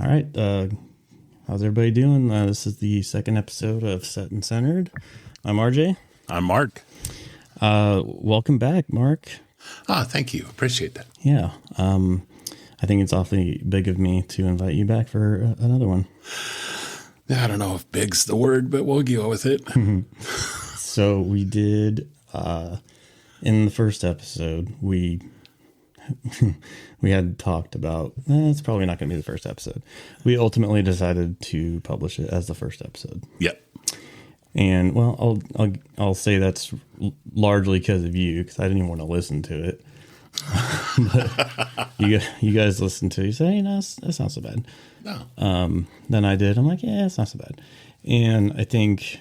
right. How's everybody doing? This is the second episode of Set and Centered. I'm RJ. I'm Mark. Welcome back, Mark. Thank you. Appreciate that. Yeah. I think it's awfully big of me to invite you back for another one. I don't know if big's the word, but we'll go with it. So we did, in the first episode, we had talked about, it's probably not going to be the first episode. We ultimately decided to publish it as the first episode. Yep. And well, I'll say that's largely because of you, because I didn't even want to listen to it. But you guys listened to it, you say, hey, no, that's not so bad. No. Then I did. I'm like, yeah, it's not so bad. And I think,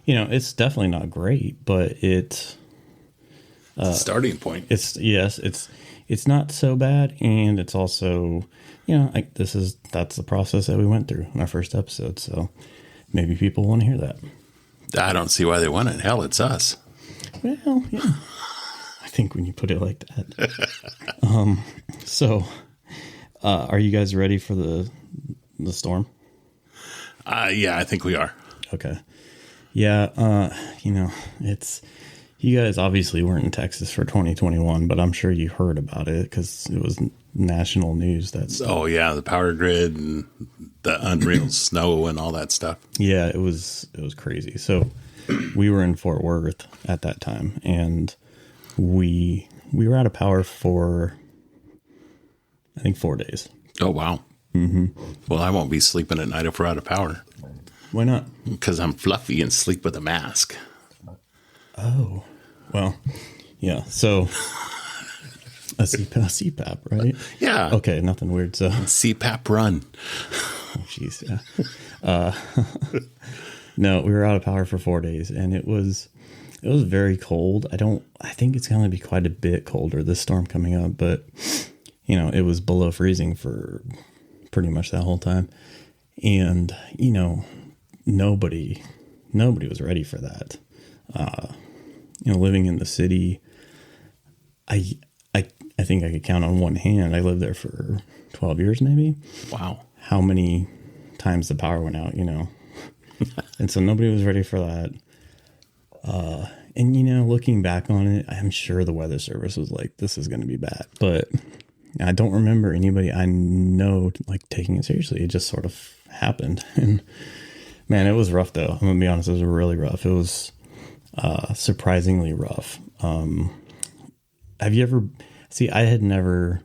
it's definitely not great, but it's starting point. It's not so bad, and it's also, that's the process that we went through in our first episode. So maybe people want to hear that. I don't see why they want it. Hell, it's us. Well, yeah. I think when you put it like that. So are you guys ready for the storm? Yeah, I think we are. Okay. Yeah. You guys obviously weren't in Texas for 2021, but I'm sure you heard about it because it was national news. Oh yeah, the power grid and the unreal snow and all that stuff. Yeah, it was crazy. So we were in Fort Worth at that time, and we were out of power for, I think, 4 days. Oh wow. Mm-hmm. Well, I won't be sleeping at night if we're out of power. Why not? Because I'm fluffy and sleep with a mask. Oh, well, yeah. So a CPAP, right? Yeah. Okay, nothing weird. So CPAP run. Oh, jeez. Yeah. No, we were out of power for 4 days, and it was very cold. I think it's going to be quite a bit colder this storm coming up, but it was below freezing for pretty much that whole time. And, nobody was ready for that. Living in the city, I think I could count on one hand. I lived there for 12 years, maybe. Wow. How many times the power went out, and so nobody was ready for that. And, looking back on it, I'm sure the weather service was like, this is going to be bad, but I don't remember anybody I know taking it seriously. It just sort of happened. And man, it was rough though. I'm gonna be honest. It was really rough. It was, surprisingly rough. Have you ever, I had never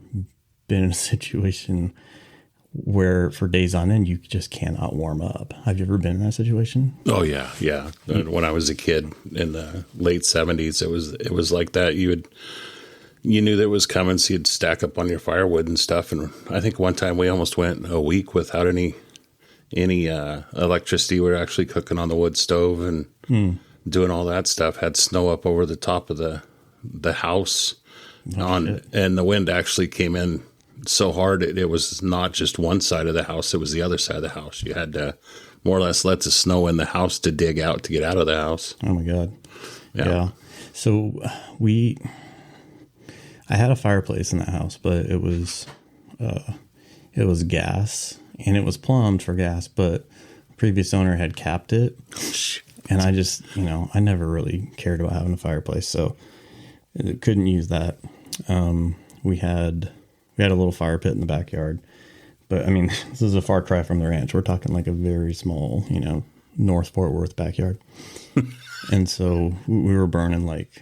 been in a situation where for days on end, you just cannot warm up. Have you ever been in that situation? Oh yeah. Yeah. When I was a kid in the late 70s, it was like that. You knew that it was coming, so you'd stack up on your firewood and stuff. And I think one time we almost went a week without any electricity. We were actually cooking on the wood stove and doing all that stuff. Had snow up over the top of the house, and the wind actually came in so hard it was not just one side of the house; it was the other side of the house. You had to more or less let the snow in the house to dig out to get out of the house. Oh my God! Yeah. So I had a fireplace in the house, but it was gas, and it was plumbed for gas, but the previous owner had capped it. And I just, I never really cared about having a fireplace, so I couldn't use that. We had a little fire pit in the backyard, but I mean, this is a far cry from the ranch. We're talking like a very small, North Fort Worth backyard. And so we were burning like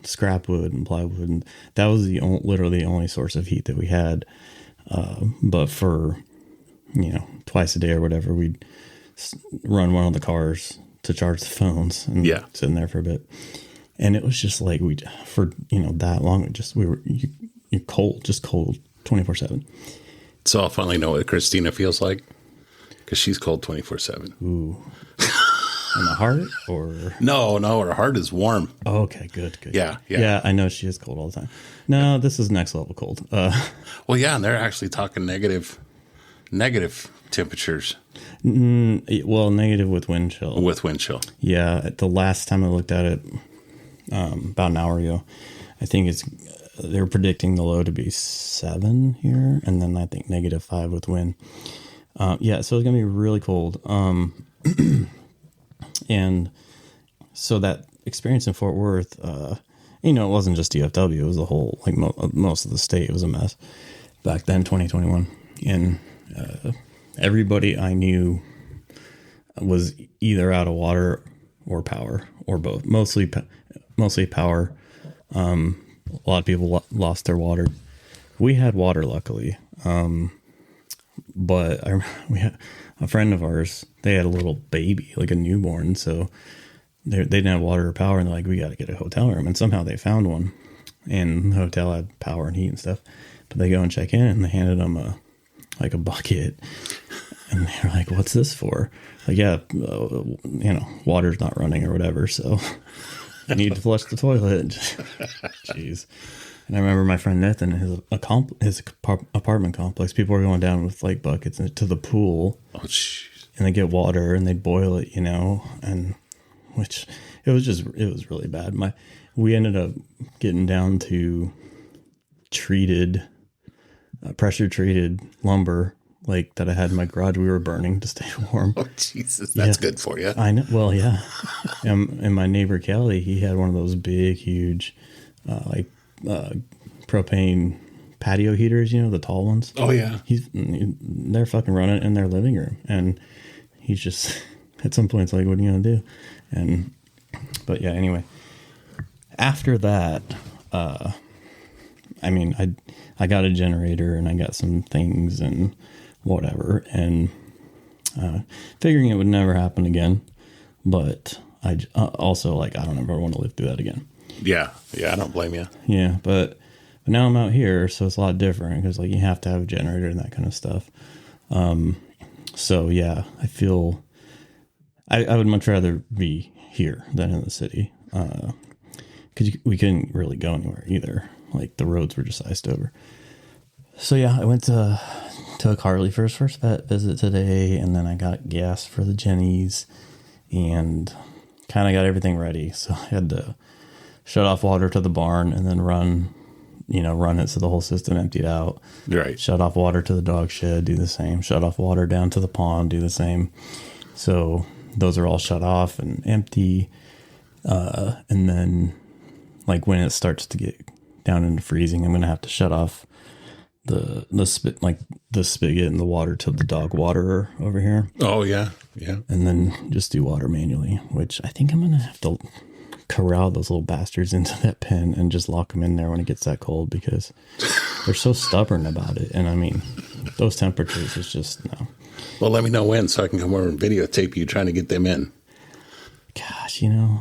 scrap wood and plywood, and that was literally the only source of heat that we had. But for twice a day or whatever, we'd run one of the cars to charge the phones and sit in there for a bit. And it was just like for that long, you're cold 24/7. So I'll finally know what Christina feels like, because she's cold 24/7. Ooh. In the heart, or no, her heart is warm. Oh, okay, good. Yeah. I know she is cold all the time. No, this is next level cold. Well, yeah, and they're actually talking negative temperatures. Well, negative with wind chill. Yeah, the last time I looked at it, about an hour ago, I think they're predicting the low to be 7 here, and then I think -5 with wind. Yeah, so it's gonna be really cold. And so that experience in Fort Worth, it wasn't just DFW; it was the whole, like most of the state. It was a mess back then, 2021, and everybody I knew was either out of water or power or both. Mostly power. A lot of people lost their water. We had water, luckily. But we had a friend of ours, they had a little baby, like a newborn. So they didn't have water or power. And they're like, we got to get a hotel room. And somehow they found one. And the hotel had power and heat and stuff. But they go and check in and they handed them a bucket. And they're like, what's this for? Like, yeah, water's not running or whatever. So you need to flush the toilet. Jeez. And I remember my friend Nathan, his apartment complex, people were going down with like buckets to the pool. Oh, jeez. And they get water and they boil it, and which it was really bad. We ended up getting down to pressure treated lumber, like that I had in my garage. We were burning to stay warm. Oh, Jesus. That's good for you. I know. Well, yeah. And my neighbor Kelly, he had one of those big, huge, propane patio heaters, the tall ones. Oh yeah. They're fucking running in their living room, and he's just at some point it's like, what are you gonna do? But yeah, anyway, after that, I got a generator and I got some things and whatever, and figuring it would never happen again, but I also, like, I don't ever want to live through that again. Yeah, I don't blame you. Yeah, but now I'm out here, so it's a lot different because, like, you have to have a generator and that kind of stuff. So yeah, I feel I would much rather be here than in the city, because we couldn't really go anywhere either. Like, the roads were just iced over. So yeah, I went to Carly for his first vet visit today, and then I got gas for the Jennies and kind of got everything ready. So I had to shut off water to the barn and then run it so the whole system emptied out. Right. Shut off water to the dog shed, do the same. Shut off water down to the pond, do the same. So those are all shut off and empty. And then, like, when it starts to get down into freezing, I'm going to have to shut off the spigot and the water to the dog waterer over here. Oh, yeah. Yeah. And then just do water manually, which I think I'm going to have to corral those little bastards into that pen and just lock them in there when it gets that cold, because they're so stubborn about it. And I mean, those temperatures is just no. Well, let me know when so I can come over and videotape you trying to get them in. Gosh, I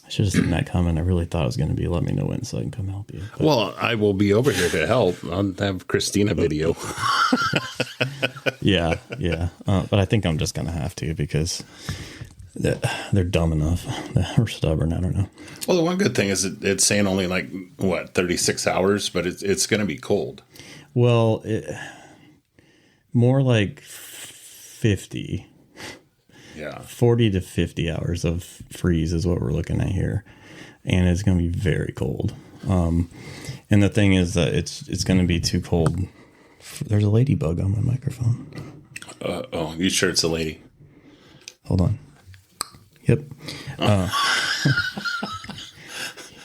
should have seen that coming. I really thought it was going to be let me know when so I can come help you. But, well, I will be over here to help. I'll have Christina video. yeah. But I think I'm just going to have to, because they're dumb enough. They're stubborn. I don't know. Well, the one good thing is it's saying only 36 hours, but it's going to be cold. Well, more like 50. Yeah. 40 to 50 hours of freeze is what we're looking at here. And it's going to be very cold. And the thing is that it's going to be too cold. There's a ladybug on my microphone. Oh, you sure it's a lady? Hold on. Yep. Yeah.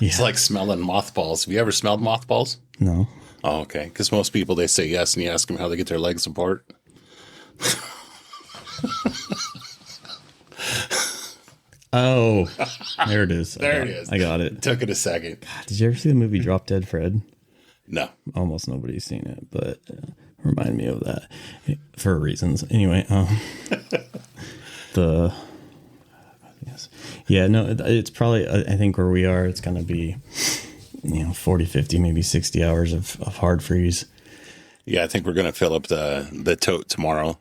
It's like smelling mothballs. Have you ever smelled mothballs? No. Oh, okay. Because most people, they say yes, and you ask them how they get their legs apart. Oh, there it is. There it is. I got it. Took it a second. God, did you ever see the movie Drop Dead Fred? No. Almost nobody's seen it, but remind me of that for reasons. Anyway, it's probably, I think where we are, it's going to be, 40, 50, maybe 60 hours of hard freeze. Yeah, I think we're going to fill up the tote tomorrow.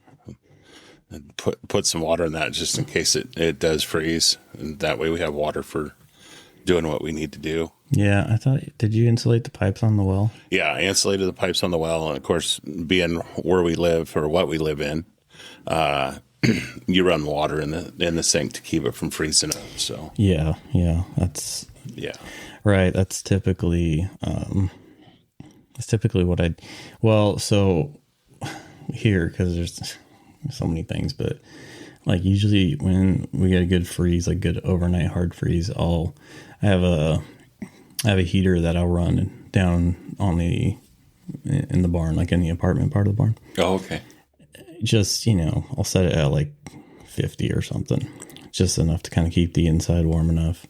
And put some water in that just in case it does freeze. And that way we have water for doing what we need to do. Yeah, I thought, did you insulate the pipes on the well? Yeah, I insulated the pipes on the well. And of course, being where we live or what we live in, you run water in the sink to keep it from freezing up. So yeah, that's right. That's typically what I. Well, so here, because so many things, but like usually when we get a good freeze, like good overnight hard freeze, I have a heater that I'll run down in the barn, like in the apartment part of the barn. Oh, okay. Just, I'll set it at like 50 or something, just enough to kind of keep the inside warm enough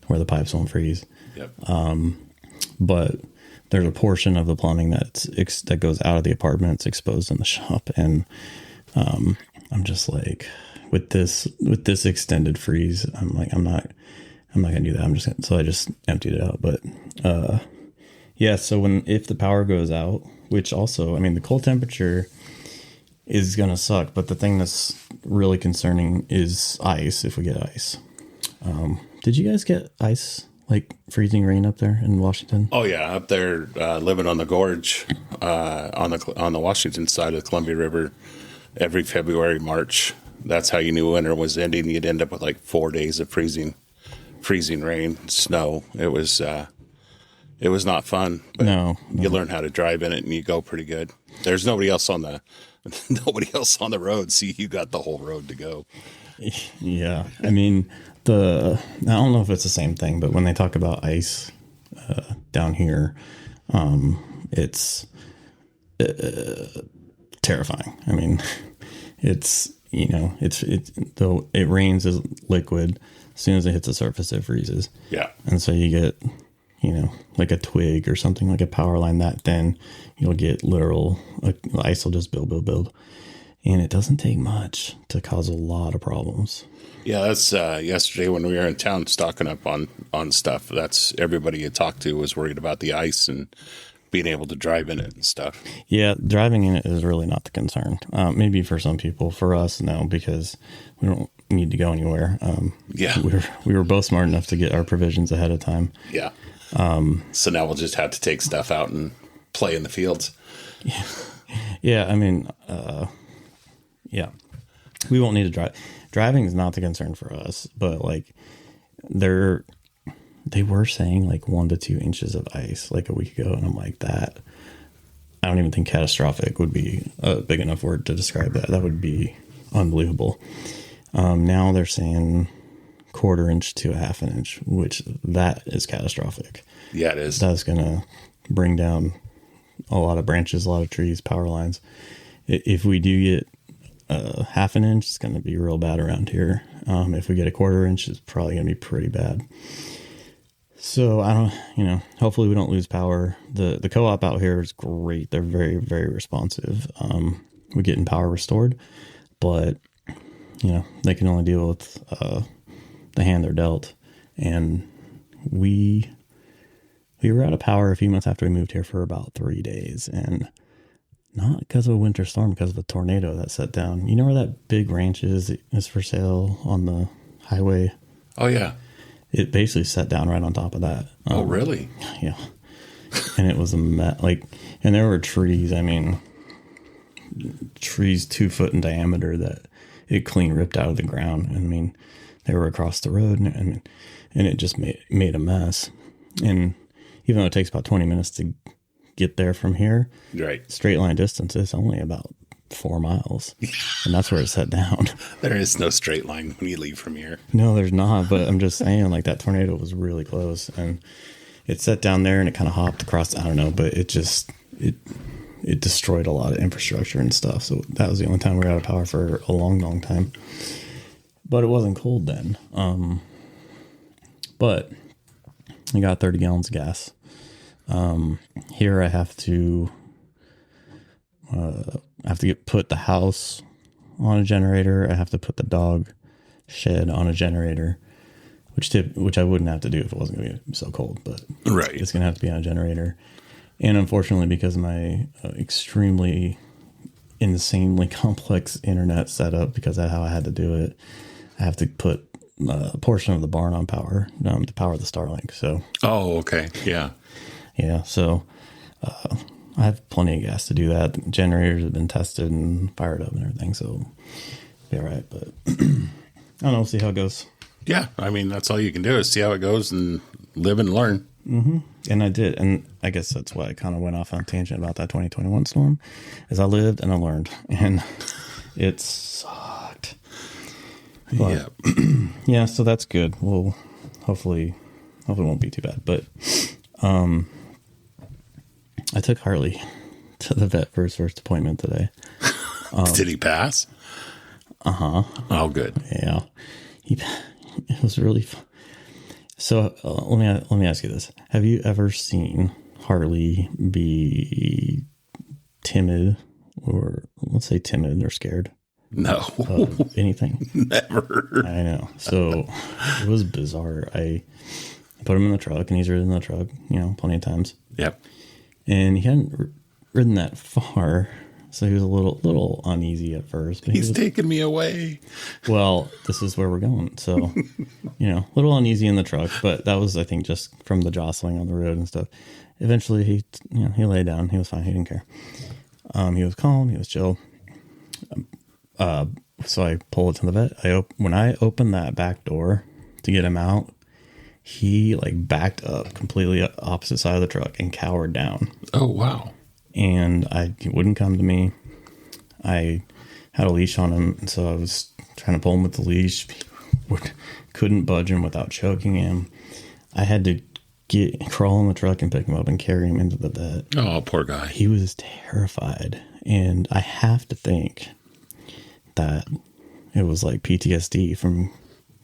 where the pipes won't freeze. Yep. But there's a portion of the plumbing that goes out of the apartment. It's exposed in the shop. And, I'm just like, with this extended freeze, I'm like, I'm not going to do that. So I just emptied it out. But, yeah, so if the power goes out, which also, I mean, the cold temperature is going to suck, but the thing that's really concerning is ice, if we get ice. Did you guys get ice, like freezing rain up there in Washington? Oh, yeah, up there, living on the gorge, on the Washington side of the Columbia River, every February, March, that's how you knew winter was ending. You'd end up with like 4 days of freezing rain, snow. It was not fun. But No. You learn how to drive in it, and you go pretty good. There's nobody else on the road, so you got the whole road to go. Yeah, I mean, I don't know if it's the same thing, but when they talk about ice down here, it's terrifying. I mean, it rains as liquid. As soon as it hits the surface, it freezes. Yeah. And so you get, like a twig or something, like a power line that thin, you'll get ice will just build. And it doesn't take much to cause a lot of problems. Yeah, that's yesterday when we were in town stocking up on stuff. That's everybody you talked to was worried about the ice and being able to drive in it and stuff. Yeah, driving in it is really not the concern. Maybe for some people. For us, no, because we don't need to go anywhere. Yeah. We were both smart enough to get our provisions ahead of time. Yeah. So now we'll just have to take stuff out and play in the fields. Yeah, I mean, yeah, we won't need to drive. Driving is not the concern for us, but like they were saying like 1 to 2 inches of ice like a week ago, and I'm like, that I don't even think catastrophic would be a big enough word to describe that. That would be unbelievable. Now they're saying 1/4 inch to 1/2 inch, which that is catastrophic. Yeah, it is. That's gonna bring down a lot of branches, a lot of trees, power lines. If we do get 1/2 inch, it's going to be real bad around here. If we get 1/4 inch, it's probably going to be pretty bad. So I don't, hopefully we don't lose power. The co-op out here is great. They're very, very responsive. We're getting power restored, but they can only deal with the hand they're dealt. And we were out of power a few months after we moved here for about 3 days, and not because of a winter storm, because of a tornado that set down. You know where that big ranch is for sale on the highway? Oh, yeah. It basically set down right on top of that. Oh, really? Yeah. And it was and there were trees, trees 2 foot in diameter that it clean ripped out of the ground. I mean, they were across the road, and it just made a mess. And even though it takes about 20 minutes to get there from here, right, straight line distance is only about 4 miles, and that's where it set down. There is no straight line when you leave from here. No, there's not, but I'm just saying, like, that tornado was really close, and it set down there, and it kind of hopped across, I don't know, but it destroyed a lot of infrastructure and stuff. So that was the only time we were out of power for a long, long time. But it wasn't cold then. But I got 30 gallons of gas. Here I have to put the house on a generator. I have to put the dog shed on a generator, which I wouldn't have to do if it wasn't going to be so cold, but right, it's going to have to be on a generator. And unfortunately, because of my extremely insanely complex internet setup, because of how I had to do it, I have to put a portion of the barn on power to power the Starlink. So, oh, okay, yeah. So I have plenty of gas to do that. The generators have been tested and fired up and everything, so it'll be all right. But I don't know. We'll see how it goes. Yeah, that's all you can do is see how it goes and live and learn. Mm-hmm. And I did, and I guess that's why I kind of went off on a tangent about that 2021 storm, is I lived and I learned, and It sucked. But, Yeah. yeah, so that's good. Well, hopefully it won't be too bad. But I took Harley to the vet for his first appointment today. Did he pass? Uh-huh. Oh, good. Yeah. It was really fun. So let me ask you this. Have you ever seen Harley be timid, or let's say timid or scared? No. Anything? Never. I know. So it was bizarre. I put him in the truck, and he's ridden the truck, plenty of times. Yep. And he hadn't ridden that far, so he was a little uneasy at first. But He's taking me away. Well, this is where we're going. So, a little uneasy in the truck, but that was, I think, just from the jostling on the road and stuff. Eventually, he laid down. He was fine. He didn't care. He was calm. He was chill. So I pull it to the vet. When I opened that back door to get him out, he backed up completely opposite side of the truck and cowered down. Oh, wow. And he wouldn't come to me. I had a leash on him, and so I was trying to pull him with the leash. Couldn't budge him without choking him. I had to crawl in the truck and pick him up and carry him into the vet. Oh, poor guy. He was terrified, and I have to think that it was PTSD from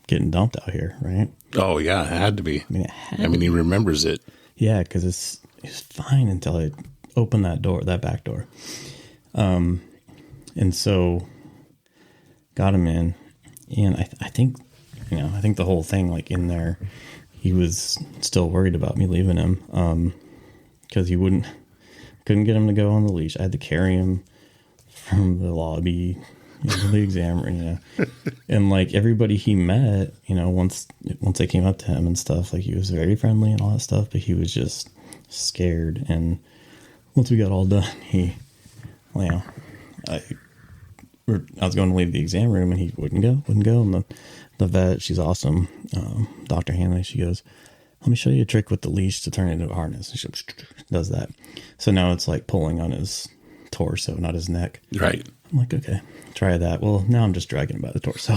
getting dumped out here, right? Oh, yeah, it had to be. I mean, he remembers it. Yeah, because it's fine until I opened that back door. And so got him in, and I think the whole thing, in there, he was still worried about me leaving him, because couldn't get him to go on the leash. I had to carry him from the lobby, the exam room, and everybody he met, once they came up to him and stuff, he was very friendly and all that stuff, but he was just scared. And once we got all done, I was going to leave the exam room, and he wouldn't go. And the vet, she's awesome, Dr. Hanley, she goes, "Let me show you a trick with the leash to turn it into a harness." And she does that. So now it's pulling on his torso, not his neck. Right. I'm like, okay, try that. Well, now I'm just dragging him by the torso.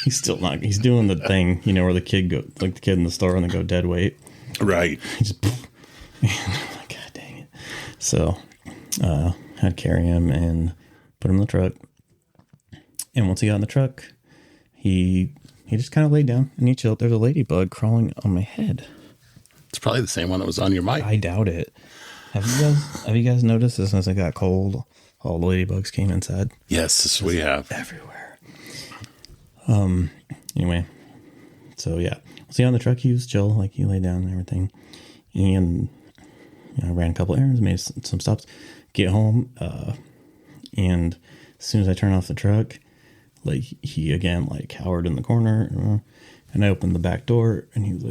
He's still not. He's doing the thing, where the kid the kid in the store and they go dead weight. Right. He just, God dang it. So, had to carry him and put him in the truck. And once he got in the truck, he just kind of laid down and he chilled. There's a ladybug crawling on my head. It's probably the same one that was on your mic. I doubt it. Have you guys noticed that since it got cold, all the ladybugs came inside? Yes, we have. Everywhere. Anyway, so yeah. So on the truck, he was chill, he laid down and everything. And I ran a couple errands, made some stops, get home, and as soon as I turned off the truck, he again cowered in the corner, and I opened the back door, and he was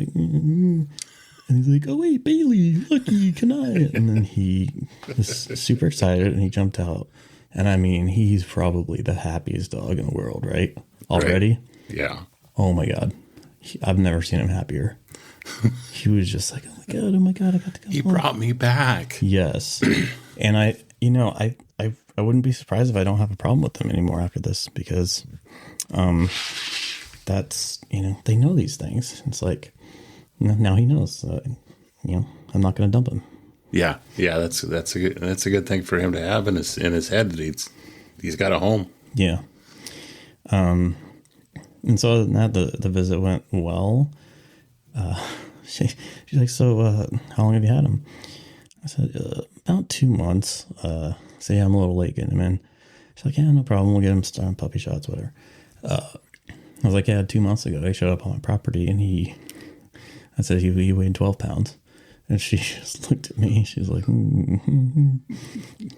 and he's like, "Oh wait, Bailey, Lucky, can I?" And then he was super excited, and he jumped out. And I mean, he's probably the happiest dog in the world, right? Already? Right. Yeah. Oh my God. I've never seen him happier. He was just like, oh my God, I got to go He home. brought me back. Yes. And I wouldn't be surprised if I don't have a problem with him anymore after this, because that's, they know these things. It's now he knows, I'm not going to dump him. Yeah. Yeah. That's a good thing for him to have in his head, that he's got a home. Yeah. And so other than that, the visit went well. She's like, "So, how long have you had him?" I said, "About 2 months. So yeah, I'm a little late getting him in." She's like, "Yeah, no problem. We'll get him started puppy shots, whatever." I was like, "Yeah, 2 months ago, he showed up on my property, and I said he weighed 12 pounds. And she just looked at me. She's like,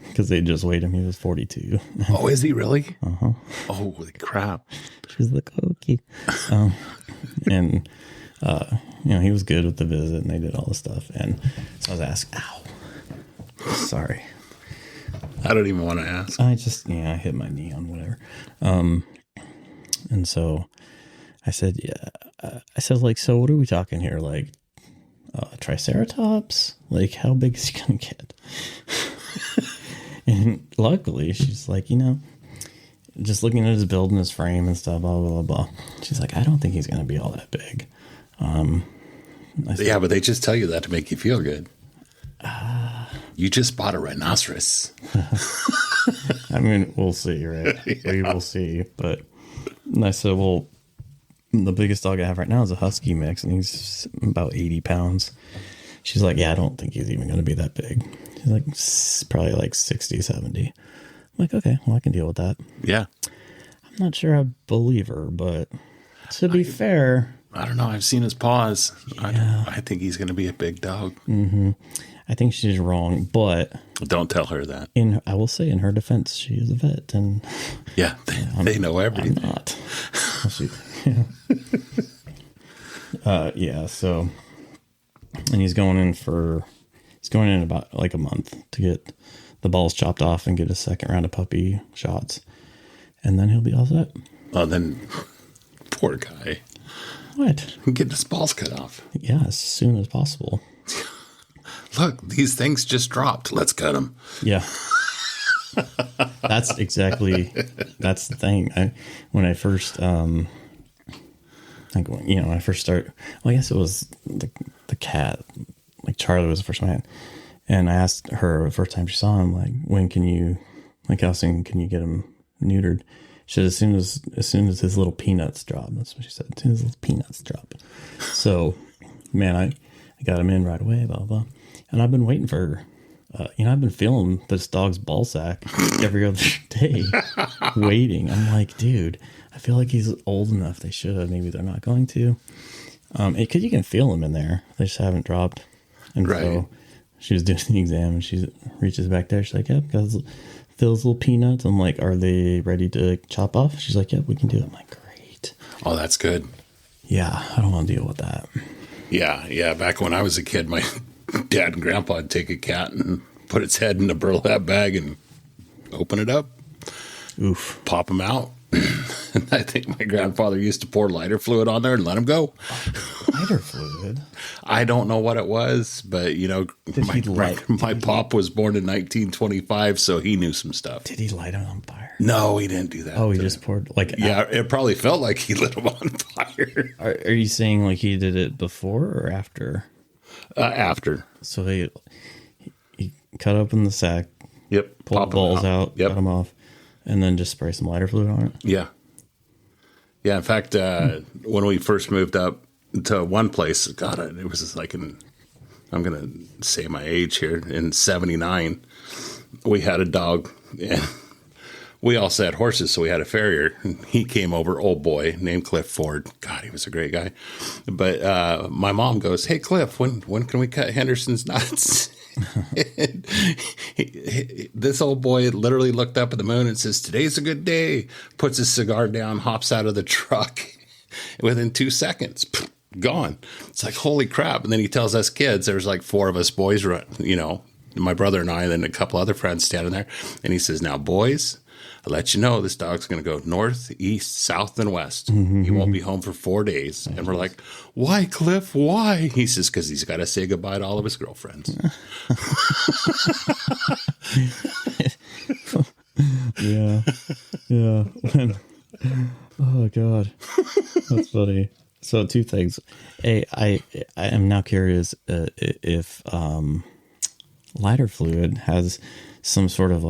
because they just weighed him. He was 42. Oh, is he really? Uh-huh. Oh, holy crap. She's like, okay. And, he was good with the visit, and they did all the stuff. And so I was asking, ow, sorry. I don't even want to ask. I just, I hit my knee on whatever. And so I said, so what are we talking here? Triceratops? How big is he going to get? And luckily, she's like, just looking at his build and his frame and stuff, blah, blah, blah, blah. She's like, I don't think he's going to be all that big. Yeah, but they just tell you that to make you feel good. You just bought a rhinoceros. I mean, we'll see, right? Yeah. We will see. But I said, well, the biggest dog I have right now is a husky mix, and he's about 80 pounds. She's like, yeah, I don't think he's even going to be that big. He's like, probably like 60, 70. I'm like, okay, well, I can deal with that. Yeah. I'm not sure I believe her, but to be fair... I don't know. I've seen his paws. Yeah. I think he's going to be a big dog. Mm-hmm. I think she's wrong, but... Don't tell her that. I will say, in her defense, she is a vet, and... Yeah, they know everything. I'm not. Yeah, so... And he's going in about like a month to get the balls chopped off and get a second round of puppy shots. And then he'll be all set. Oh, then... Poor guy. What? Get his balls cut off. Yeah, as soon as possible. Look, these things just dropped. Let's cut them. Yeah. That's the thing. When I first, when I first started, well, I guess it was the cat, like Charlie was the first one I had. And I asked her the first time she saw him, like, how soon can you get him neutered? She said, as soon as his little peanuts drop. That's what she said. As soon as his peanuts drop. So, man, I got him in right away, blah, blah. And I've been waiting for, I've been feeling this dog's ball sack every other day, waiting. I'm like, dude, I feel like he's old enough. They should. Maybe they're not going to. Because you can feel them in there. They just haven't dropped. And right. So she was doing the exam, and she reaches back there. She's like, yep, Phil's little peanuts. I'm like, are they ready to chop off? She's like, yep, we can do it. I'm like, great. Oh, that's good. Yeah, I don't want to deal with that. Yeah. Back when I was a kid, my dad and grandpa would take a cat and put its head in a burlap bag and open it up. Oof. Pop him out. And I think my grandfather used to pour lighter fluid on there and let him go. Lighter fluid? I don't know what it was, but, my pop was born in 1925, so he knew some stuff. Did he light him on fire? No, he didn't do that. Oh, he just poured, Yeah, it probably felt like he lit him on fire. Are you saying, like, he did it before or after? After. So he cut open the sack. Yep. Pulled the balls out. Yep. Cut them off. And then just spray some lighter fluid on it? Yeah. Yeah, in fact, when we first moved up to one place, God, it was just like I'm going to say my age here, in 79, we had a dog, and we also had horses, so we had a farrier. He came over, old boy, named Cliff Ford. God, he was a great guy. But my mom goes, hey, Cliff, when can we cut Henderson's nuts? This old boy literally looked up at the moon and says, today's a good day, puts his cigar down, hops out of the truck. Within 2 seconds, gone. It's like, holy crap. And then he tells us kids, there's like 4 of us boys, my brother and I, and then a couple other friends standing there. And he says, now, boys, I'll let you know this dog's going to go north, east, south, and west. He won't be home for 4 days. And we're like, why, Cliff? Why? He says, because he's got to say goodbye to all of his girlfriends. Yeah. Oh, God. That's funny. So 2 things. A, I am now curious if lighter fluid has some sort of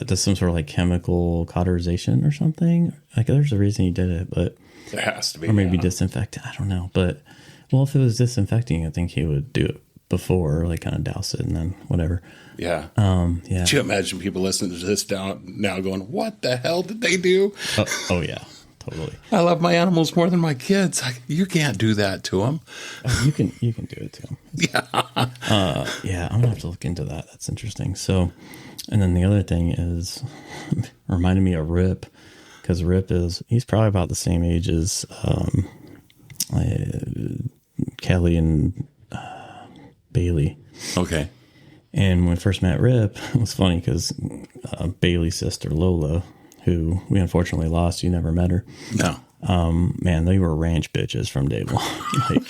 does some sort of chemical cauterization or something. Like, there's a reason you did it, but there has to be, or maybe disinfectant. I don't know, but if it was disinfecting, I think he would do it before, kind of douse it and then whatever. Yeah. Yeah. Could you imagine people listening to this now going, what the hell did they do? Oh yeah, totally. I love my animals more than my kids. You can't do that to them. You can do it to them. Yeah. Yeah, I'm gonna have to look into that. That's interesting. So, and then the other thing is reminded me of Rip, because he's probably about the same age as Kelly and Bailey. Okay. And when we first met Rip, it was funny because Bailey's sister Lola, who we unfortunately lost, you never met her. No. Man, they were ranch bitches from day one.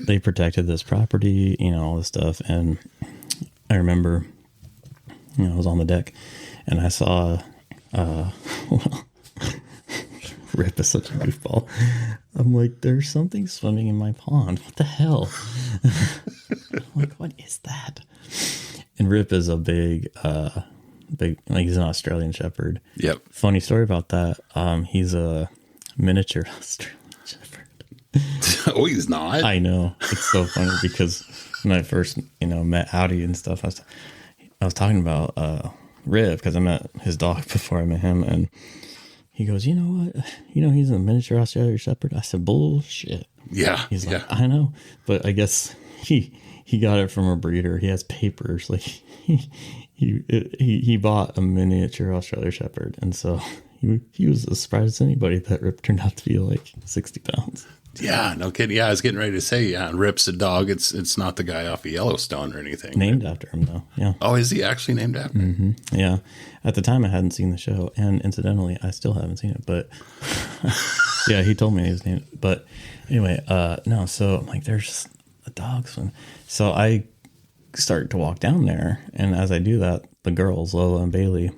They protected this property, all this stuff. And I remember, I was on the deck and I saw Well, Rip is such a goofball. I'm like, there's something swimming in my pond. What the hell? I'm like, what is that? And Rip is a big, like he's an Australian Shepherd. Yep. Funny story about that. He's a miniature Australian Shepherd. Oh, he's not. I know. It's so funny because when I first, met Audi and stuff, I was talking about Rip because I met his dog before I met him, and he goes, you know what? He's a miniature Australian Shepherd. I said, bullshit. Yeah. He's like, I know, but I guess he got it from a breeder. He has papers. Like he bought a miniature Australian Shepherd, and so he was as surprised as anybody that Rip turned out to be like 60 pounds. Yeah, no kidding. Yeah, I was getting ready to say, yeah, Rip's a dog. It's not the guy off of Yellowstone or anything. Named after him, though. Yeah. Oh, is he actually named after him? Mm-hmm. Yeah. At the time, I hadn't seen the show, and incidentally, I still haven't seen it. But yeah, he told me he was named. But anyway, no. So I'm like, there's just a dog swim. So I start to walk down there, and as I do that, the girls, Lola and Bailey,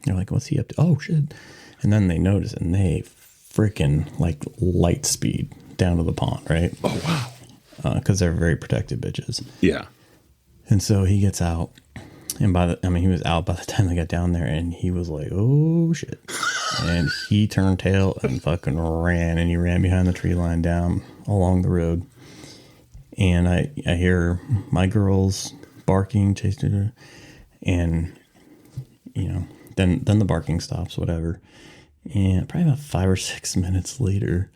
they're like, "What's he up to?" Oh shit! And then they notice, and they freaking like light speed down to the pond, right? Oh wow! Because they're very protected bitches. Yeah. And so he gets out, and he was out by the time they got down there, and he was like, "Oh shit!" And he turned tail and fucking ran, and he ran behind the tree line down along the road. And I hear my girls barking, chasing her, and then the barking stops, whatever. And probably about 5 or 6 minutes later,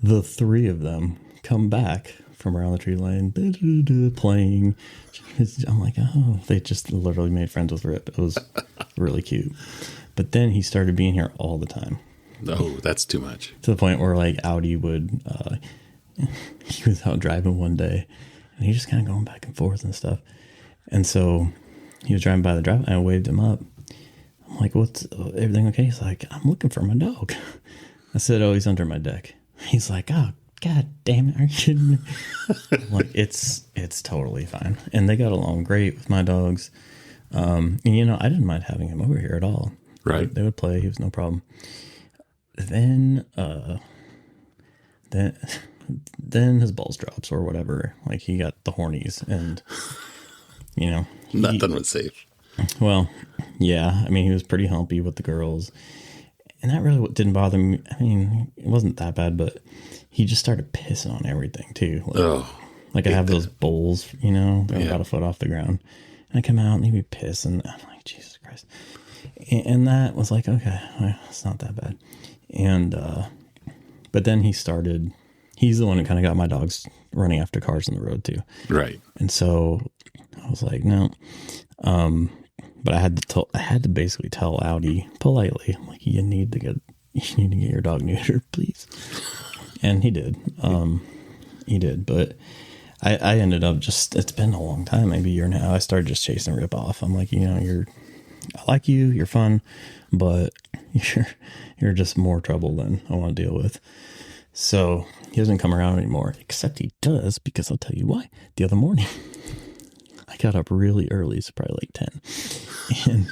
the three of them come back from around the tree line, playing. I'm like, oh, they just literally made friends with Rip. It was really cute. But then he started being here all the time. Oh, that's too much. To the point where like Audi would, he was out driving one day, and he just kind of going back and forth and stuff. And so he was driving by the drive, and I waved him up. I'm like, what's everything okay? He's like, I'm looking for my dog. I said, oh, he's under my deck. He's like, oh, God damn it. Are you kidding me? I'm like, it's totally fine. And they got along great with my dogs. And, I didn't mind having him over here at all. Right. They would play. He was no problem. Then his balls drops or whatever. Like he got the hornies and, Nothing was safe. Well, yeah. I mean, he was pretty humpy with the girls. And that really didn't bother me. I mean, it wasn't that bad, but he just started pissing on everything too. Like I have those bowls, they're about a foot off the ground. And I come out and he'd be pissing. I'm like, Jesus Christ. And that was like, okay, well, it's not that bad. And, but then he's the one who kind of got my dogs running after cars on the road too. Right. And so I was like, no. But I had to basically tell Audi politely, like, you need to get your dog neutered, please. And he did. But I ended up it's been a long time, maybe a year now. I started just chasing Rip off. I'm like, I like you, you're fun, but you're just more trouble than I want to deal with. So he doesn't come around anymore, except he does, because I'll tell you why. The other morning, I got up really early, so probably like 10. And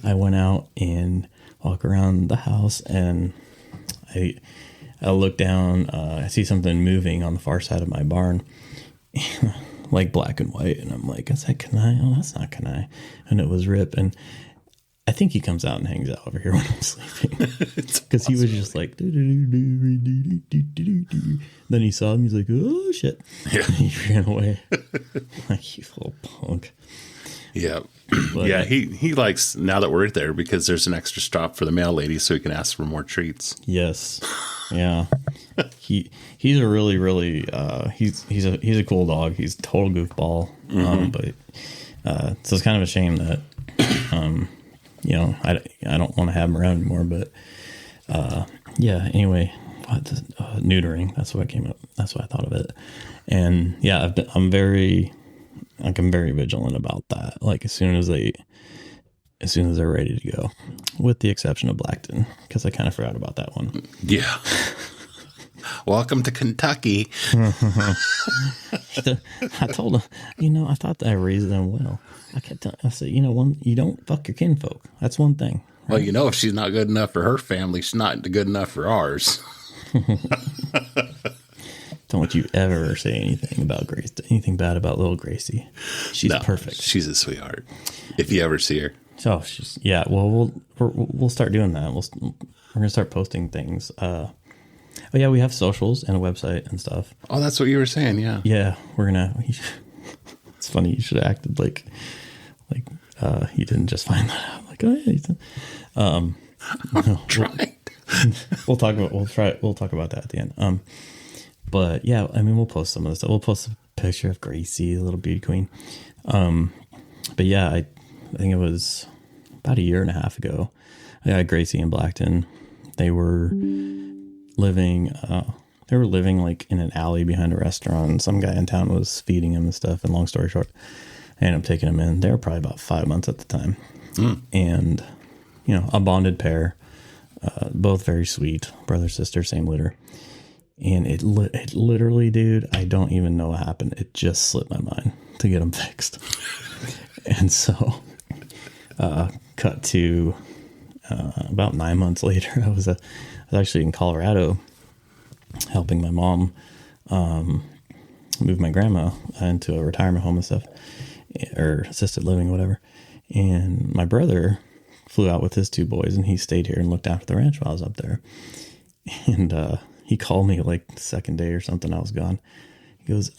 I went out and walk around the house, and I look down, I see something moving on the far side of my barn, like black and white. And I'm like, is that Kanai? Oh, that's not Kanai. And it was Rip. And I think he comes out and hangs out over here when I'm sleeping. Because he was just like, then he saw him. He's like, oh, shit. Yeah. And he ran away. Like, you little punk. Yeah. But, yeah, he likes, now that we're there, because there's an extra stop for the mail lady, so he can ask for more treats. Yes. Yeah. He's a really, really, he's a cool dog. He's a total goofball. But so it's kind of a shame that, I don't want to have him around anymore, but, yeah, anyway, neutering, that's what came up. That's what I thought of it. And yeah, I'm very vigilant about that. Like as soon as they're ready to go, with the exception of Blackton, because I kind of forgot about that one. Yeah. Welcome to Kentucky. I told him, I thought that I raised them well. I kept telling, I said, you don't fuck your kinfolk. That's one thing. Right? Well, if she's not good enough for her family, she's not good enough for ours. Don't you ever say anything about Grace, anything bad about little Gracie. She's perfect. She's a sweetheart. If you ever see her. Oh, well, we'll start doing that. We're gonna start posting things. We have socials and a website and stuff. Oh, that's what you were saying. Yeah. Yeah, we're gonna. It's funny you should have acted like you didn't just find that out. Like, oh yeah. I'm trying. We'll talk about that at the end. But yeah, we'll post some of this stuff. We'll post a picture of Gracie, the little beauty queen. But yeah, I think it was about a year and a half ago. I had Gracie in Blackton. They were living like in an alley behind a restaurant. Some guy in town was feeding him and stuff. And long story short, I ended up taking them in. They were probably about 5 months at the time. And, a bonded pair, both very sweet, brother, sister, same litter. And it literally, dude, I don't even know what happened. It just slipped my mind to get them fixed. And so, cut to about 9 months later, I was actually in Colorado helping my mom move my grandma into a retirement home and stuff, or assisted living, whatever. And my brother flew out with his 2 boys, and he stayed here and looked after the ranch while I was up there. And he called me like the second day or something. I was gone. He goes,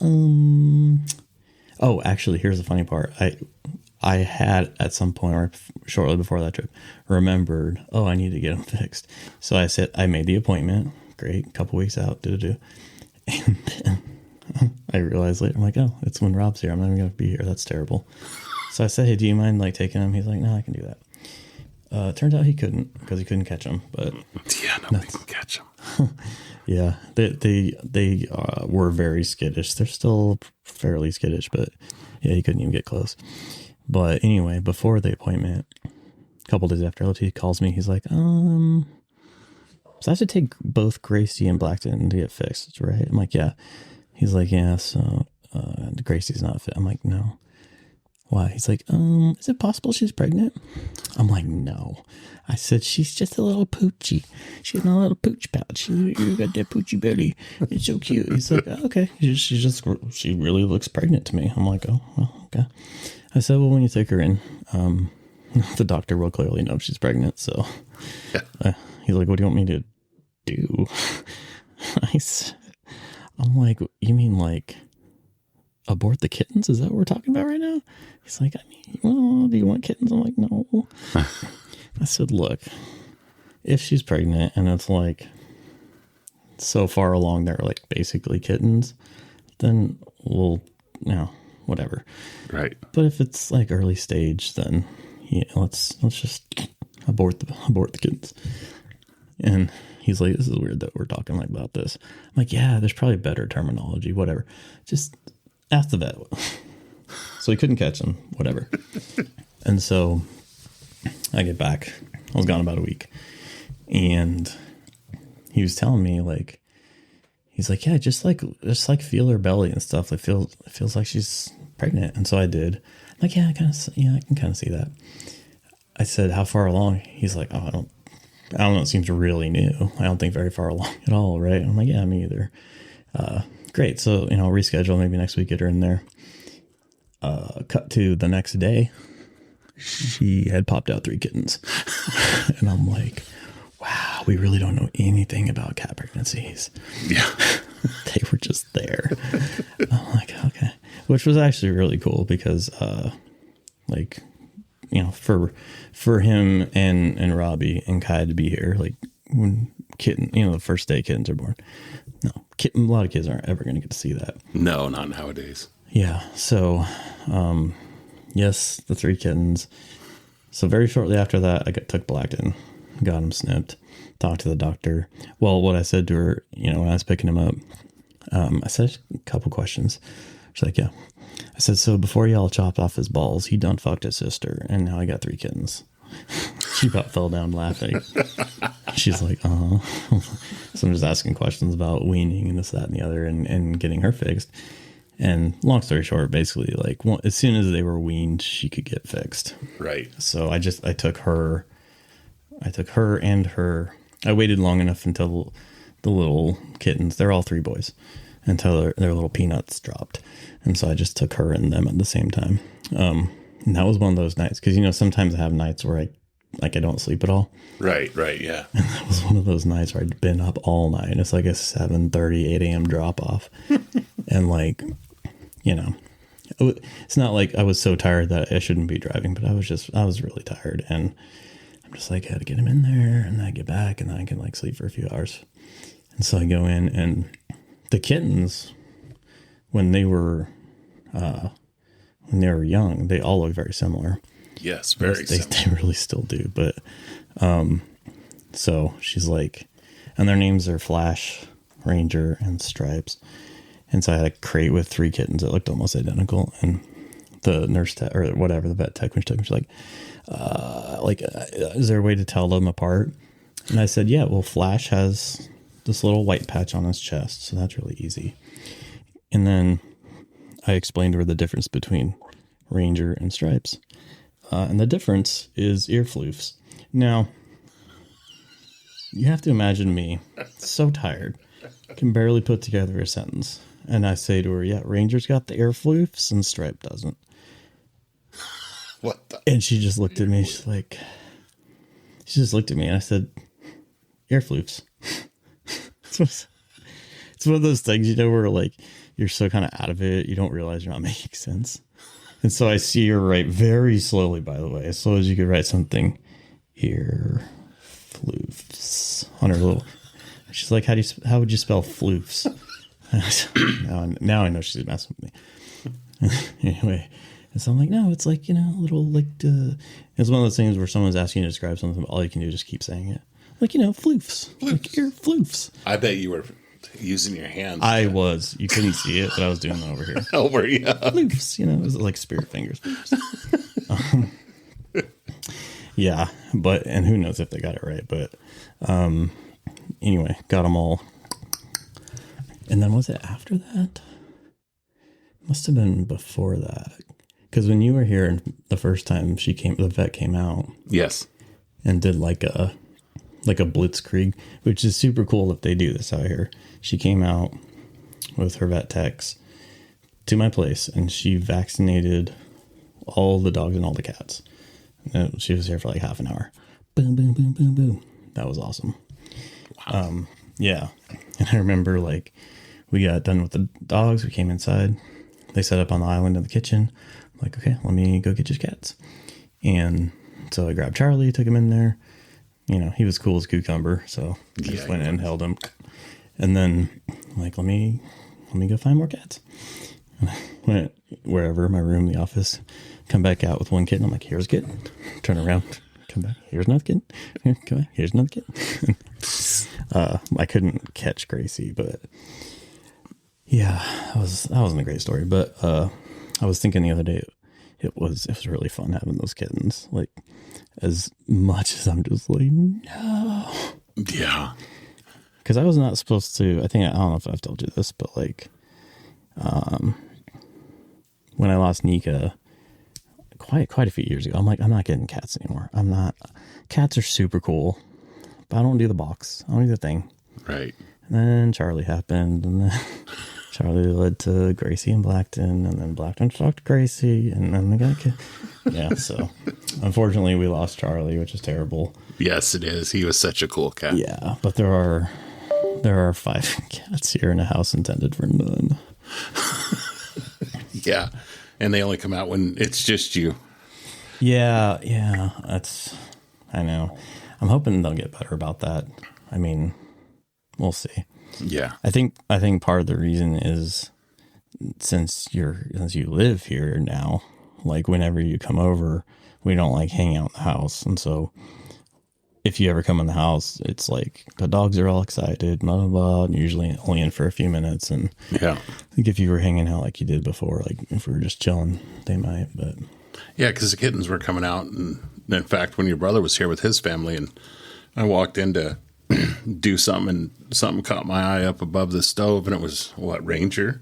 oh, actually, here's the funny part. I had at some point or shortly before that trip remembered, I need to get them fixed. So I said, I made the appointment. Great. A couple weeks out. And then I realized later, I'm like, oh, it's when Rob's here. I'm not even going to be here. That's terrible. So I said, hey, do you mind like taking him? He's like, no, I can do that. Turns out he couldn't because he couldn't catch them. But yeah, nobody can catch them. Yeah, they were very skittish. They're still fairly skittish, but yeah, he couldn't even get close. But anyway, before the appointment, a couple days after, LT calls me. He's like, so I have to take both Gracie and Blackton to get fixed, right? I'm like, yeah. He's like, yeah, so Gracie's not fit. I'm like, no. Why? He's like, is it possible she's pregnant? I'm like, no. I said, she's just a little poochie. She's a little pooch pouch. You got that poochy belly. It's so cute. He's like, oh, okay. She really looks pregnant to me. I'm like, oh, well, okay. I said, well, when you take her in, the doctor will clearly know she's pregnant. So he's like, what do you want me to do? I'm like, you mean like abort the kittens? Is that what we're talking about right now? He's like, do you want kittens? I'm like, no. I said, look, if she's pregnant and it's like so far along they're like basically kittens, then we'll, whatever. Right. But if it's like early stage, then let's just abort the kittens. And he's like, this is weird that we're talking like about this. I'm like, yeah, there's probably better terminology, whatever. Just ask the vet. So he couldn't catch them, whatever. And so I get back. I was gone about a week. And he was telling me like, he's like, yeah, just like feel her belly and stuff. It feels like she's pregnant. And so I did. I'm like, yeah, I can kind of see that. I said, how far along? He's like, oh, I don't know. It seems really new. I don't think very far along at all. Right. I'm like, yeah, me either. Great. So, reschedule maybe next week, get her in there. Cut to the next day. She had popped out 3 kittens. And I'm like, wow, we really don't know anything about cat pregnancies. Yeah. They were just there. I'm like, okay. Which was actually really cool because, for him and Robbie and Kai to be here, like when the first day kittens are born. No, a lot of kids aren't ever going to get to see that. No, not nowadays. Yeah. So, yes, the 3 kittens. So very shortly after that, I took Blackton, got him snipped, talked to the doctor. Well, what I said to her, when I was picking him up, I said a couple questions. She's like, yeah. I said, so before y'all chopped off his balls, he done fucked his sister, and now I got 3 kittens. She about fell down laughing. She's like, so I'm just asking questions about weaning and this, that, and the other, and getting her fixed. And long story short, basically, like, as soon as they were weaned, she could get fixed. Right. So I took her and her. I waited long enough until the little kittens, they're all 3 boys, until their little peanuts dropped. And so I just took her and them at the same time. And that was one of those nights, because, sometimes I have nights where I don't sleep at all. Right, yeah. And that was one of those nights where I'd been up all night. It's like a 7:30, 8 a.m. drop off. And like, it's not like I was so tired that I shouldn't be driving, but I was really tired. And I'm just like, I had to get him in there, and then I get back, and then I can like sleep for a few hours. And so I go in, and the kittens, when they were young, they all look very similar. Yes, very they, similar. they really still do. But so she's like, and their names are Flash, Ranger, and Stripes. And so I had a crate with 3 kittens that looked almost identical. And the nurse or whatever, the vet tech, when she took them, she's like, is there a way to tell them apart? And I said, yeah, well, Flash has this little white patch on his chest, so that's really easy. And then I explained to her the difference between Ranger and Stripes. And the difference is ear floofs. Now, you have to imagine me, so tired, can barely put together a sentence. And I say to her, yeah, Ranger's got the ear floofs and Stripe doesn't. What the? And she just looked at me. She just looked at me, and I said, ear floofs. It's one of those things, where like you're so kind of out of it, you don't realize you're not making sense. And so I see her write very slowly, by the way, as slow as you could write something, ear floofs on her little. She's like, how would you spell floofs? Now I know she's messing with me. Anyway, and so I'm like, no, it's like, little like, it's one of those things where someone's asking you to describe something, but all you can do is just keep saying it. Like, floofs. Like ear floofs. I bet you were using your hands. I was. You couldn't see it, but I was doing it over here. Over, yeah. Floofs, it was like spirit fingers. Yeah, and who knows if they got it right, but anyway, got them all. And then was it after that? Must have been before that. Because when you were here the first time the vet came out. Yes. And did like a blitzkrieg, which is super cool if they do this out here. She came out with her vet techs to my place, and she vaccinated all the dogs and all the cats. And she was here for like half an hour. Boom, boom, boom, boom, boom. That was awesome. Wow. Yeah. And I remember like we got done with the dogs. We came inside. They set up on the island in the kitchen. I'm like, okay, let me go get your cats. And so I grabbed Charlie, took him in there. He was cool as cucumber, so I just went in and held him. And then I'm like, let me go find more cats. And I went wherever, my room, the office, come back out with one kitten. I'm like, here's a kitten. Turn around, come back. Here's another kitten. Come back. Here's another kitten. I couldn't catch Gracie, but yeah, that wasn't a great story. But I was thinking the other day, it was really fun having those kittens. Like, as much as I'm just like, no. Yeah. Because I was not supposed to, I don't know if I've told you this, but like, when I lost Nika quite a few years ago, I'm like, I'm not getting cats anymore. Cats are super cool, but I don't do the box. I don't do the thing. Right. And then Charlie happened, and then Charlie led to Gracie and Blackton, and then Blackton talked to Gracie, and then they got a kid. Yeah, so unfortunately we lost Charlie, which is terrible. Yes, it is. He was such a cool cat. Yeah, but there are 5 cats here in a house intended for none. Yeah, and they only come out when it's just you. Yeah, I know. I'm hoping they'll get better about that. I mean, we'll see. Yeah. I think part of the reason is since you live here now, like whenever you come over, we don't like hang out in the house. And so if you ever come in the house, it's like the dogs are all excited, blah, blah, blah, and usually only in for a few minutes. And yeah, I think if you were hanging out like you did before, like if we were just chilling, they might, but yeah, because the kittens were coming out. And in fact, when your brother was here with his family and I walked into do something, and something caught my eye up above the stove, and it was Ranger.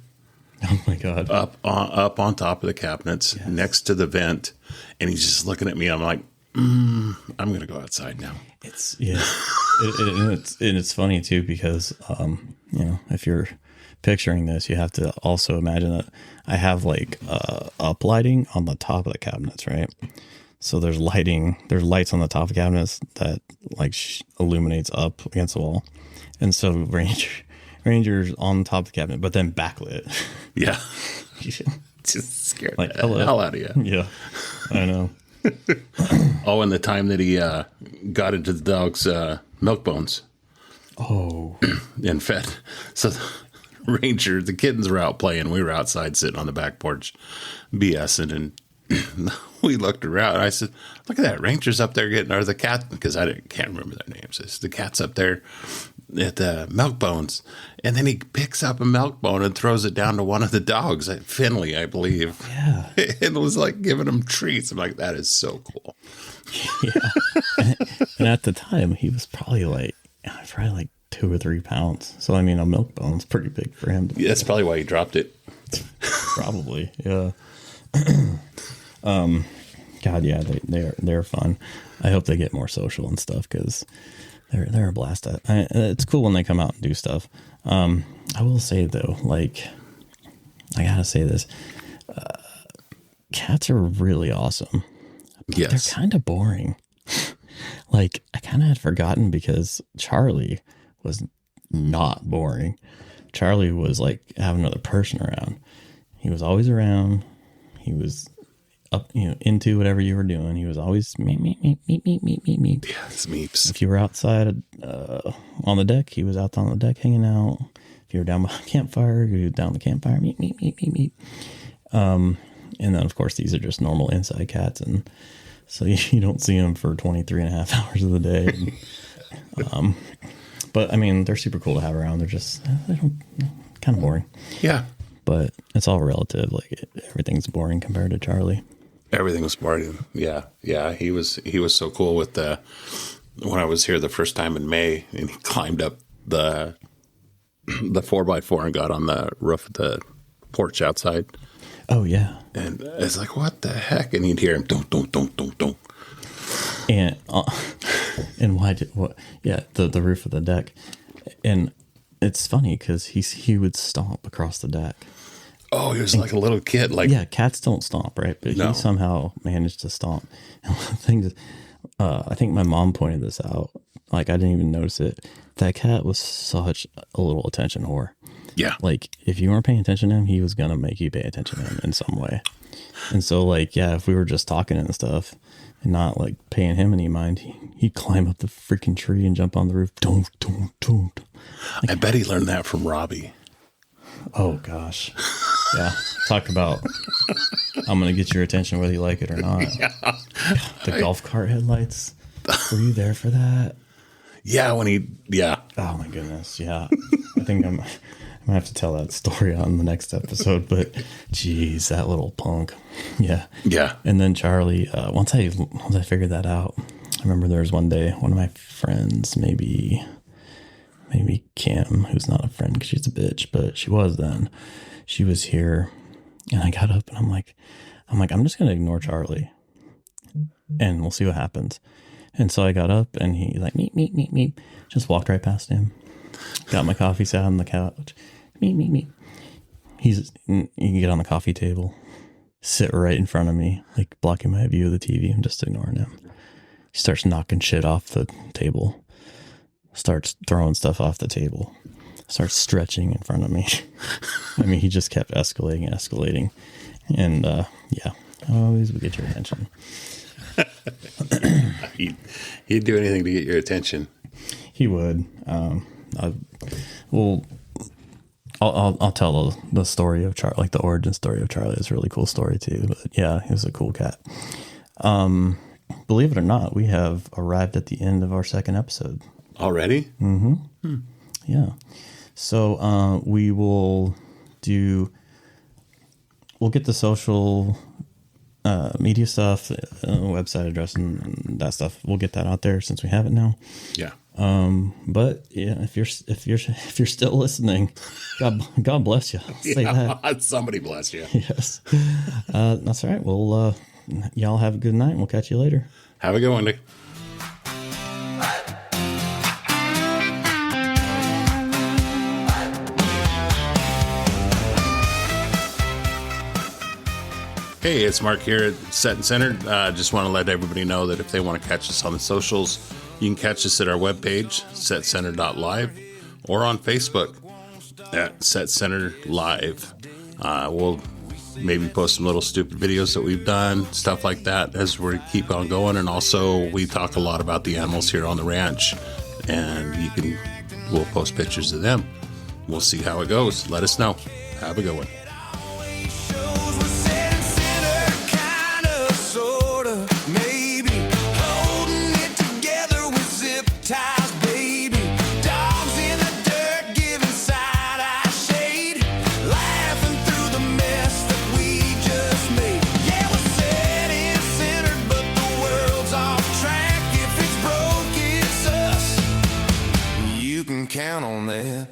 Oh my God. Up on top of the cabinets, next to the vent, and he's just looking at me. I'm like, I'm gonna go outside now. It's it's funny too, because if you're picturing this, you have to also imagine that I have like up lighting on the top of the cabinets, right? So there's lights on the top of the cabinets that like illuminates up against the wall, and so Ranger's on top of the cabinet, but then backlit. Yeah. Just scared like, the hell out of you. Yeah, I know. Oh, and the time that he got into the dog's milk bones. Oh. And fed. So Ranger, the kittens were out playing. We were outside sitting on the back porch BSing, and we looked around. I said, look at that. Ranger's up there getting, or the cat, because can't remember their names. It's the cat's up there at the milk bones. And then he picks up a milk bone and throws it down to one of the dogs, Finley, I believe. Yeah. It was like giving him treats. I'm like, that is so cool. Yeah. And at the time, he was probably like 2 or 3 pounds. So, I mean, a milk bone's pretty big for him. Yeah, that's probably why he dropped it. Probably, yeah. God, yeah, they're fun. I hope they get more social and stuff, because they're a blast. It's cool when they come out and do stuff. I will say though, like, I gotta say this, cats are really awesome. But yes, they're kind of boring. Like, I kind of had forgotten, because Charlie was not boring. Charlie was like having another person around. He was always around. He was up, into whatever you were doing. He was always meep, meep, meep, meep, meep, meep, meep, meep. Yeah, it's meeps. If you were outside on the deck, he was out on the deck hanging out. If you were down by a campfire, he was down the campfire, meep, meep, meep, meep, meep. And then, of course, these are just normal inside cats, and so you don't see them for 23 and a half hours of the day. And, but, I mean, they're super cool to have around. They're just kind of boring. Yeah. But it's all relative. Like, everything's boring compared to Charlie. Everything was boring. Yeah. Yeah. He was so cool with when I was here the first time in May, and he climbed up the 4x4 and got on the roof of the porch outside. Oh, yeah. And it's like, what the heck? And you'd hear him, don't. And the roof of the deck. And it's funny, because he would stomp across the deck. Oh, he was like a little kid. Like, yeah, cats don't stomp, right? But no. He somehow managed to stomp. And one of the things, I think my mom pointed this out. Like, I didn't even notice it. That cat was such a little attention whore. Yeah. Like, if you weren't paying attention to him, he was going to make you pay attention to him in some way. And so, like, yeah, if we were just talking and stuff and not, like, paying him any mind, he'd climb up the freaking tree and jump on the roof. Don't. I bet he learned that from Robbie. Oh, gosh. Yeah. Talk about, I'm going to get your attention whether you like it or not. Yeah. The golf cart headlights. Were you there for that? Yeah, yeah. Oh, my goodness. Yeah. I think I'm going to have to tell that story on the next episode, but geez, that little punk. Yeah. Yeah. And then Charlie, once I figured that out, I remember there was one day, one of my friends, maybe Kim, who's not a friend because she's a bitch, but she was then. She was here, and I got up and I'm like, I'm just going to ignore Charlie and we'll see what happens. And so I got up and he like, meep, just walked right past him. Got my coffee, sat on the couch. Meep. You can get on the coffee table, sit right in front of me, like blocking my view of the TV. I'm just ignoring him. He starts knocking shit off the table, starts throwing stuff off the table, starts stretching in front of me. I mean, he just kept escalating. And yeah, I always would get your attention. He'd do anything to get your attention. He would. I'll tell the story of Charlie, like the origin story of Charlie. It's a really cool story too. But yeah, he was a cool cat. Believe it or not, we have arrived at the end of our second episode already. Mm-hmm. Yeah. So we'll get the social media stuff, website address, and that stuff. We'll get that out there since we have it now. Yeah. But yeah, if you're still listening, God bless you. I'll say that. Somebody bless you. Yes. That's all right. Well, y'all have a good night and we'll catch you later. Have a good one, Nick. Hey, it's Mark here at Set and Centered. Just want to let everybody know that if they want to catch us on the socials, you can catch us at our webpage, setcenter.live, or on Facebook at Set Center Live. We'll maybe post some little stupid videos that we've done, stuff like that, as we keep on going. And also, we talk a lot about the animals here on the ranch, and we'll post pictures of them. We'll see how it goes. Let us know. Have a good one. Count on that.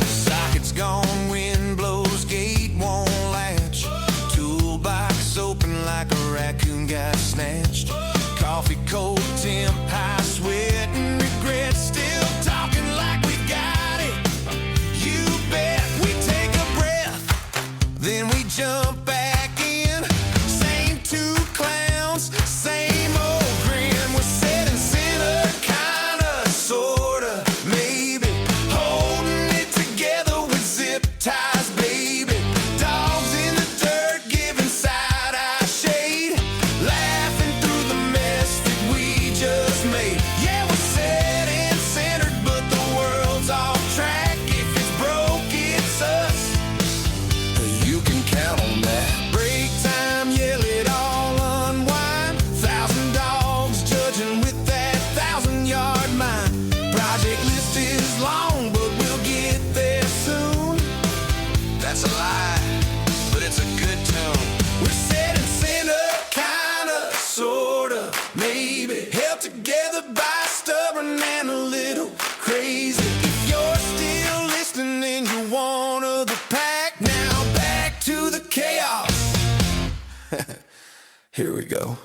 Socket's gone, wind blows, gate won't latch. Toolbox open like a raccoon got snatched. Coffee cold, temp high, sweat and regret. Still talking like we got it. You bet. We take a breath, then we jump back. Same old grin. We're set and center, kinda, sorta, maybe. Holding it together with zip ties, baby. Dogs in the dirt, giving side-eye shade. Laughing through the mess that we just made. Yeah, we're set and centered, but the world's off track. If it's broke, it's us. You can count on that. Break time, yell it all. Long, but we'll get there soon. That's a lie, but it's a good tune. We're set and center, kinda, sorta, maybe. Held together by stubborn and a little crazy. If you're still listening and you're one of the pack, now back to the chaos. Here we go.